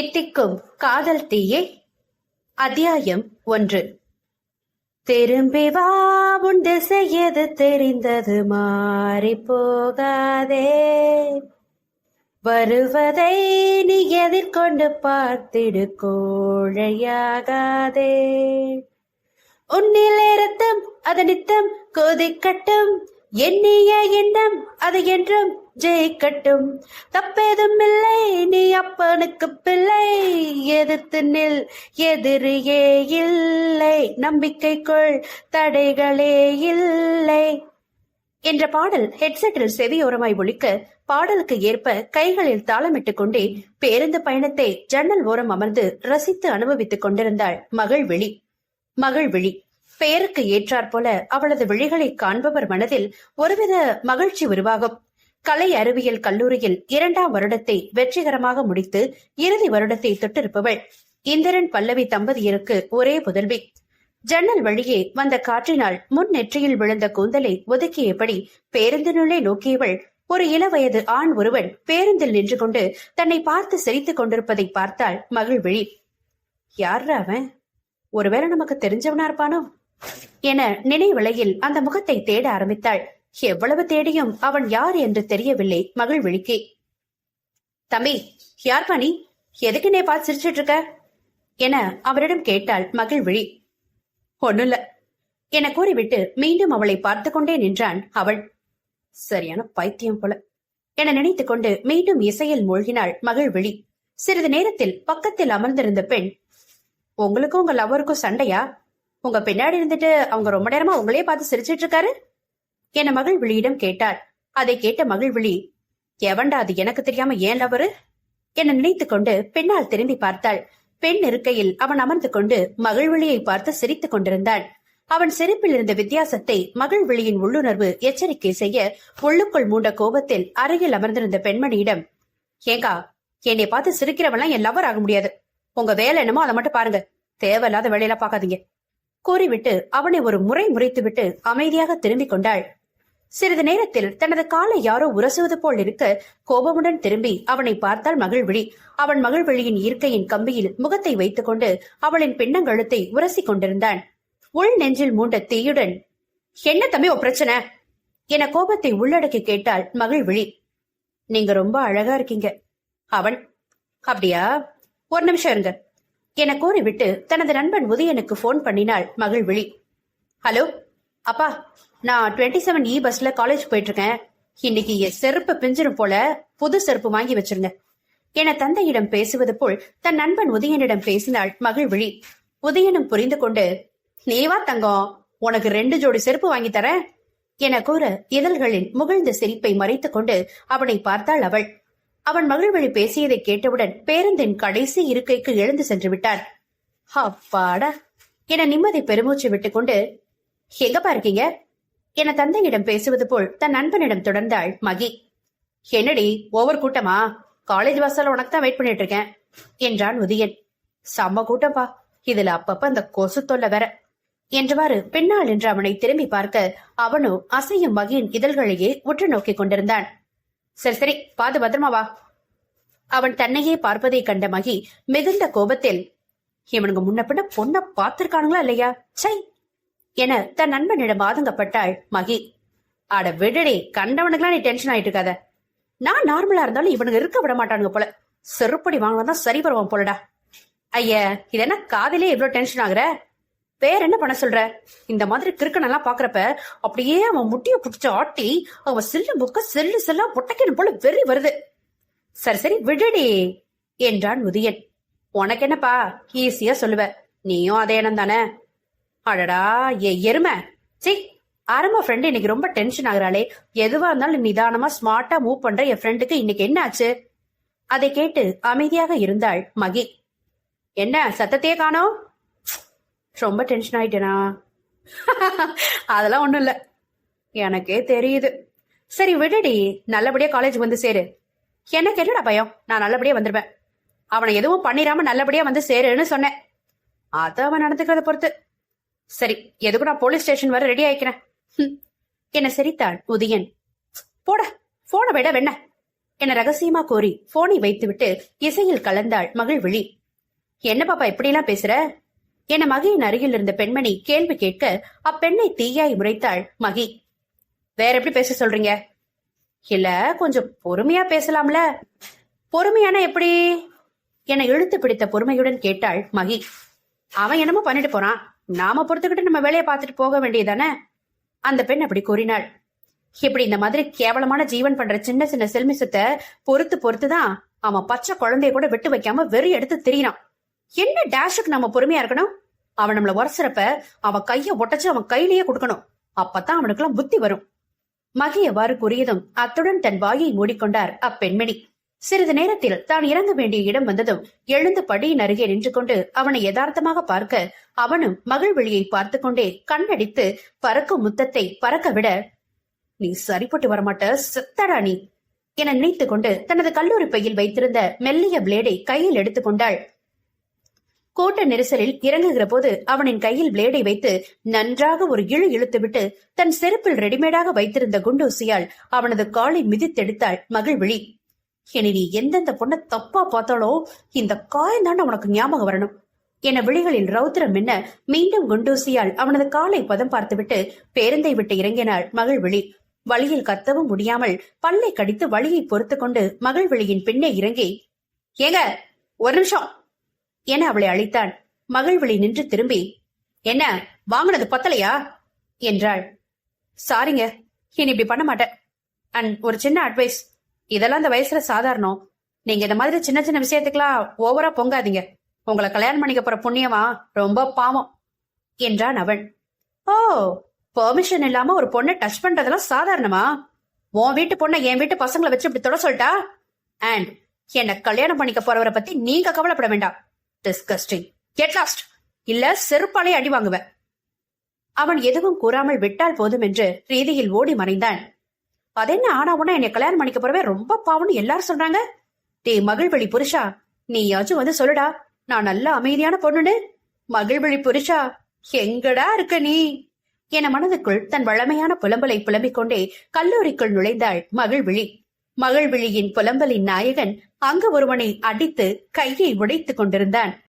தித்திக்கும் காதல் தீயே. அத்தியாயம் 1. திரும்பி வா, உன் திசை எது தெரிந்தது, மாறி போகாதே. வருவதை நீ எதிர்கொண்டு பார்த்திடு, கோழையாகாதே. உன்னில் இரத்தம் அது நித்தம் கொதிக்கட்டும், எண்ணிய எண்ணம் அது என்றும் ஜெயிக்கட்டும். தப்பேதும் இல்லை, நீ அப்பனுக்கு பிள்ளை. எதிர்த்து நில், எதிரியே இல்லை. நம்பிக்கைக்குள் தடைகளே இல்லை என்ற பாடல் ஹெட்செட்டில் செவியோரமாய் ஒலிக்க, பாடலுக்கு ஏற்ப கைகளில் தாளமிட்டுக் கொண்டே பேருந்து பயணத்தை ஜன்னல் ஓரம் அமர்ந்து ரசித்து அனுபவித்துக் கொண்டிருந்தாள் மகள்விழி. மகள்விழி பெயருக்கு ஏற்றாற் போல அவளது விழிகளை காண்பவர் மனதில் ஒருவித மகிழ்ச்சி உருவாகும். கலை அறிவியல் கல்லூரியில் 2ஆம் வருடத்தை வெற்றிகரமாக முடித்து இறுதி வருடத்தை தொட்டிருப்பவள். இந்திரன் பல்லவி தம்பதியருக்கு ஒரே புதல்வி. ஜன்னல் வழியே வந்த காற்றினால் முன் நெற்றியில் விழுந்த கூந்தலை ஒதுக்கியபடி பேருந்தினுள்ளே நோக்கியவள் ஒரு இளவயது ஆண் ஒருவன் பேருந்தில் நின்று கொண்டு தன்னை பார்த்து சிரித்துக் கொண்டிருப்பதை பார்த்தாள் மகிழ்விழி. யாரா அவன்? ஒருவேளை நமக்கு தெரிஞ்சவனா இருப்பானோ என நினைவலையில் அந்த முகத்தை தேட ஆரம்பித்தாள். எவ்வளவு தேடியும் அவன் யார் என்று தெரியவில்லை மகிழ்விழிக்கு. தம்பி, யார் பாணி? எதுக்கு நீ பார்த்து சிரிச்சிட்டு இருக்க என அவரிடம் கேட்டாள் மகிழ்விழி. ஒண்ணுல்ல என கூறிவிட்டு மீண்டும் அவளை பார்த்து கொண்டே நின்றான் அவள். சரியான பைத்தியம் போல என நினைத்துக் கொண்டு மீண்டும் இசையில் மூழ்கினாள் மகிழ்விழி. சிறிது நேரத்தில் பக்கத்தில் அமர்ந்திருந்த பெண், உங்களுக்கும் உங்க லவருக்கும் சண்டையா? உங்க பின்னாடி இருந்துட்டு அவங்க ரொம்ப நேரமா உங்களையே பார்த்து சிரிச்சிட்டு இருக்காரு என மகிழ்விழியிடம் கேட்டாள். அதை கேட்ட மகிழ்விழி, எவன்டா அது எனக்கு தெரியாம ஏன் லவரு என நினைத்துக் கொண்டு பின்னால் திரும்பி பார்த்தாள். பெண் இருக்கையில் அவன் அமர்ந்து கொண்டு மகிழ்விழியை பார்த்து சிரித்துக் கொண்டிருந்தான். அவன் சிரிப்பில் இருந்த வித்தியாசத்தை மகிழ்விழியின் உள்ளுணர்வு எச்சரிக்கை செய்ய உள்ளுக்குள் மூண்ட கோபத்தில் அருகில் அமர்ந்திருந்த பெண்மணியிடம், ஏங்கா, என்னை பார்த்து சிரிக்கிறவெல்லாம் என் லவர் ஆக முடியாது. உங்க வேலை என்னமோ அதை மட்டும் பாருங்க, தேவையில்லாத வேலையில பாக்காதீங்க கூறிவிட்டு அவனை ஒரு முறை முறைத்துவிட்டு அமைதியாக திரும்பிக் கொண்டாள். சிறிது நேரத்தில் தனது காலை யாரோ உரசுவது போல் இருக்க கோபமுடன் திரும்பி அவனை பார்த்தாள் மகிழ்விழி. அவன் மகிழ்விழியின் இருக்கையின் கம்பியில் முகத்தை வைத்துக் கொண்டு அவளின் பின்னங்கழுத்தை உரசி கொண்டிருந்தான். உள் நெஞ்சில் மூண்ட தீயுடன், என்ன தம்பி உன் பிரச்சனை என கோபத்தை உள்ளடக்கி கேட்டாள் மகிழ்விழி. நீங்க ரொம்ப அழகா இருக்கீங்க. அவன், அப்படியா, ஒரு நிமிஷம் இருங்க என கூறிவிட்டு தனது நண்பன் உதயனுக்கு போன் பண்ணினாள் மகிழ்விழி. ஹலோ அப்பா, நான் 27E பஸ்ல காலேஜ் போயிட்டு இருக்கேன். இன்னைக்கு என் செருப்பு பிஞ்சிரும் போல, புது செருப்பு வாங்கி வச்சிருங்க என தந்தையிடம் பேசுவது போல் தன் நண்பன் உதயனிடம் பேசினாள் மகிழ்விழி. உதயனும் புரிந்து கொண்டு, நீவா தங்கம், உனக்கு 2 ஜோடி செருப்பு வாங்கி தரேன் என கூற இதழ்களில் முகிழ்ந்த சிரிப்பை மறைத்துக் கொண்டு அவனை பார்த்தாள் அவள். அவன் மகிழ்விழி பேசியதை கேட்டவுடன் பேருந்தின் கடைசி இருக்கைக்கு எழுந்து சென்று விட்டான். அப்பாடா என நிம்மதி பெருமூச்சு விட்டுக் கொண்டு, எங்கப்பா இருக்கீங்க என தந்தையிடம் பேசுவது போல் தன் நண்பனிடம் தொடர்ந்தாள் மகி. என்னடி ஓவர் கூட்டமா? காலேஜ் பஸ்ல உனக்கு தான் வெயிட் பண்ணிட்டு இருக்கேன் என்றான் உதயன். செம்ம கூட்டம்பா, இதுல அப்பப்ப அந்த கொசு தொல்லை வேற என்றவாறு பின்னால் என்று அவனை திரும்பி பார்க்க அவனோ அசையும் மகியின் இதழ்களையே உற்று நோக்கி கொண்டிருந்தான். சரி சரி, பாது பத்திரமா வா. அவன் தன்னையே பார்ப்பதை கண்ட மகி மிகுந்த கோபத்தில், இவனுங்க முன்ன பின்ன பொண்ண பார்த்திருக்கானுங்களா இல்லையா சை என தன் நண்பனிடம் ஆதங்கப்பட்டாள் மகி. அட விடடி, கண்டவனுக்குலாம் நீ டென்ஷன் ஆயிட்டு இருக்காத. நான் நார்மலா இருந்தாலும் இவனுங்க இருக்க விட மாட்டானுங்க போல. செருப்படி வாங்கினாதான் சரி வருவான் போலடா. ஐய, இது என்ன காதலே இவ்வளவு டென்ஷன் ஆகுற? வேற என்ன பண்ண சொல்ற? இந்த மாதிரி கிறுக்கனெல்லாம் பாக்குறப்ப அப்படியே அவன் முட்டிய புடிச்சு ஆட்டி அவன் சில்லு முக்க செல்லு செல்லா பொட்டைக்கணும் போல வெறி வருது. சரி சரி விடுடி என்றான் உதயன். உனக்கு என்னப்பா, ஈஸியா சொல்லுவ, நீயும் அதே எண்ணம் தானே. அடடா ஏ எருமை, சி ஆரம்ப ஃப்ரெண்டு இன்னைக்கு ரொம்ப டென்ஷன் ஆகுறாளே. எதுவா இருந்தாலும் நிதானமா ஸ்மார்ட்டா மூவ் பண்ற என் ஃப்ரெண்டுக்கு இன்னைக்கு என்ன ஆச்சு? அதை கேட்டு அமைதியாக இருந்தாள் மகி. என்ன சத்தத்தையே காணோம்? ரொம்ப டென்ஷன் ஆயிட்டேனா? அதெல்லாம் ஒண்ணும் இல்ல, எனக்கே தெரியுது. சரி விடுடி, நல்லபடியா காலேஜ் வந்து சேரு. எனக்கு என்னடா பயம், நான் நல்லபடியா வந்துருவேன். அவனை எதுவும் பண்ணிராம நல்லபடியா வந்து சேருன்னு சொன்னேன். அத அவன் நடந்துக்கிறத பொறுத்து. சரி, எதுக்கு நான் போலீஸ் ஸ்டேஷன் வர ரெடி ஆயிக்கிறேன் என சிரித்தான் உதயன். போட போன விட வெண்ண என ரகசியமா கூறி போனை வைத்துவிட்டு இசையில் கலந்தாள் மகிழ்விழி. என்ன பாப்பா இப்படி எல்லாம் பேசுற என மகியின் அருகில் இருந்த பெண்மணி கேள்வி கேட்க அப்பெண்ணை தீயாய் முறைத்தாள் மகி. வேற எப்படி பேச சொல்றீங்க? இல்ல கொஞ்சம் பொறுமையா பேசலாம்ல. பொறுமையான எப்படி என இழுத்து பிடித்த பொறுமையுடன் கேட்டாள் மகி. அவன் என்னமோ பண்ணிட்டு போறான், நாம பொறுத்துக்கிட்டு நம்ம வேலையை பார்த்துட்டு போக வேண்டியதானே? அந்த பெண் அப்படி கூறினாள். இப்படி இந்த மாதிரி கேவலமான ஜீவன் பண்ற சின்ன சின்ன செல்மிசத்தை பொறுத்துதான் அவன் பச்சை குழந்தைய கூட விட்டு வைக்காம வெறி எடுத்து திரியினான். என்ன டேஷுக்கு நம்ம பொறுமையா இருக்கணும்? அவன் நம்மள உரசுறப்ப அவன் கைய ஒட்டச்சு அவன் கையிலேயே கொடுக்கணும். அப்பதான் அவனுக்கு எல்லாம் புத்தி வரும். மகி எவ்வாறு கூறியதும் அத்துடன் தன் வாயை மூடிக்கொண்டார் அப்பெண்மணி. சிறிது நேரத்தில் தான் இறங்க வேண்டிய இடம் வந்ததும் எழுந்து படியின் அருகே நின்று கொண்டு அவனை யதார்த்தமாக பார்க்க அவனும் மகிழ்விழியை பார்த்து கொண்டே கண்ணடித்து பறக்கும் முத்தத்தை பறக்க விட, நீ சரிப்பட்டு வரமாட்ட செத்தடா நீ என நினைத்துக் கொண்டு தனது கல்லூரி பையில் வைத்திருந்த மெல்லிய பிளேடை கையில் எடுத்துக் கொண்டாள். கூட்ட நெரிசலில் இறங்குகிற போது அவனின் கையில் பிளேடை வைத்து நன்றாக ஒரு இழு இழுத்துவிட்டு தன் செருப்பில் ரெடிமேடாக வைத்திருந்த குண்டூசியால் அவனது காலை மிதித்தெடுத்தாள் மகிழ்விழி. இனி நீ எந்தெந்த பொண்ணை தப்பா பார்த்தாலோ இந்த காயந்தாண்ட உனக்கு ஞாபகம் வரணும் என விழிகளில் ரௌத்திரம் என்ன மீண்டும் குண்டூசியால் அவனது காலை பதம் பார்த்துவிட்டு பேருந்தை விட்டு இறங்கினாள் மகிழ்விழி. வழியில் கத்தவும் முடியாமல் பல்லை கடித்து வழியை பொறுத்து கொண்டு மகிழ்விழியின் பின்னே இறங்கி, ஏங்க ஒரு நிமிஷம் என அவளை அழைத்தான். மகிழ்விழி நின்று திரும்பி, என்ன வாங்கினது பத்தலையா என்றாள். சாரிங்க, இனி இப்படி பண்ண மாட்டேன். அண்ட் ஒரு சின்ன அட்வைஸ், இதெல்லாம் இந்த வயசுல சாதாரணம். நீங்க இந்த மாதிரி சின்ன சின்ன விஷயத்துக்கெல்லாம் ஓவரா பொங்காதீங்க. உங்களை கல்யாணம் பண்ணிக்க போற புண்ணியமா ரொம்ப பாவம் என்றான் அவன். ஓ, பெர்மிஷன் இல்லாம ஒரு பொண்ணை டச் பண்றதெல்லாம் சாதாரணமா? உன் வீட்டு பொண்ணை என் வீட்டு பசங்களை வச்சு இப்படி தொட சொல்லிட்டா? அண்ட் என்ன கல்யாணம் பண்ணிக்க போறவரை பத்தி நீங்க கவலைப்பட வேண்டாம். டிஸ்கஸ்டிங், கெட் லாஸ்ட், இல்ல செருப்பாலே அடி வாங்குவேன். அவன் எதுவும் கூறாமல் விட்டால் போதும் என்று ரீதியில் ஓடி மறைந்தான். அதென்ன ஆனா உடனே என்னை கல்யாணம் பண்ணிக்க போறவே ரொம்ப பாவம்னு எல்லாரும் சொல்றாங்க. டே மகிழ்வழி புருஷா, நீயாச்சும் வந்து சொல்லுடா, நான் நல்ல அமைதியான பொண்ணுன்னு. மகிழ்வழி புருஷா எங்கடா இருக்க நீ என மனதுக்குள் தன் வழமையான புலம்பலை புலம்பிக் கொண்டே கல்லூரிக்குள் நுழைந்தாள் மகிழ்விழி. மகிழ்விழியின் புலம்பலின் நாயகன் அங்கு ஒருவனை அடித்து கையை உடைத்துக் கொண்டிருந்தான்.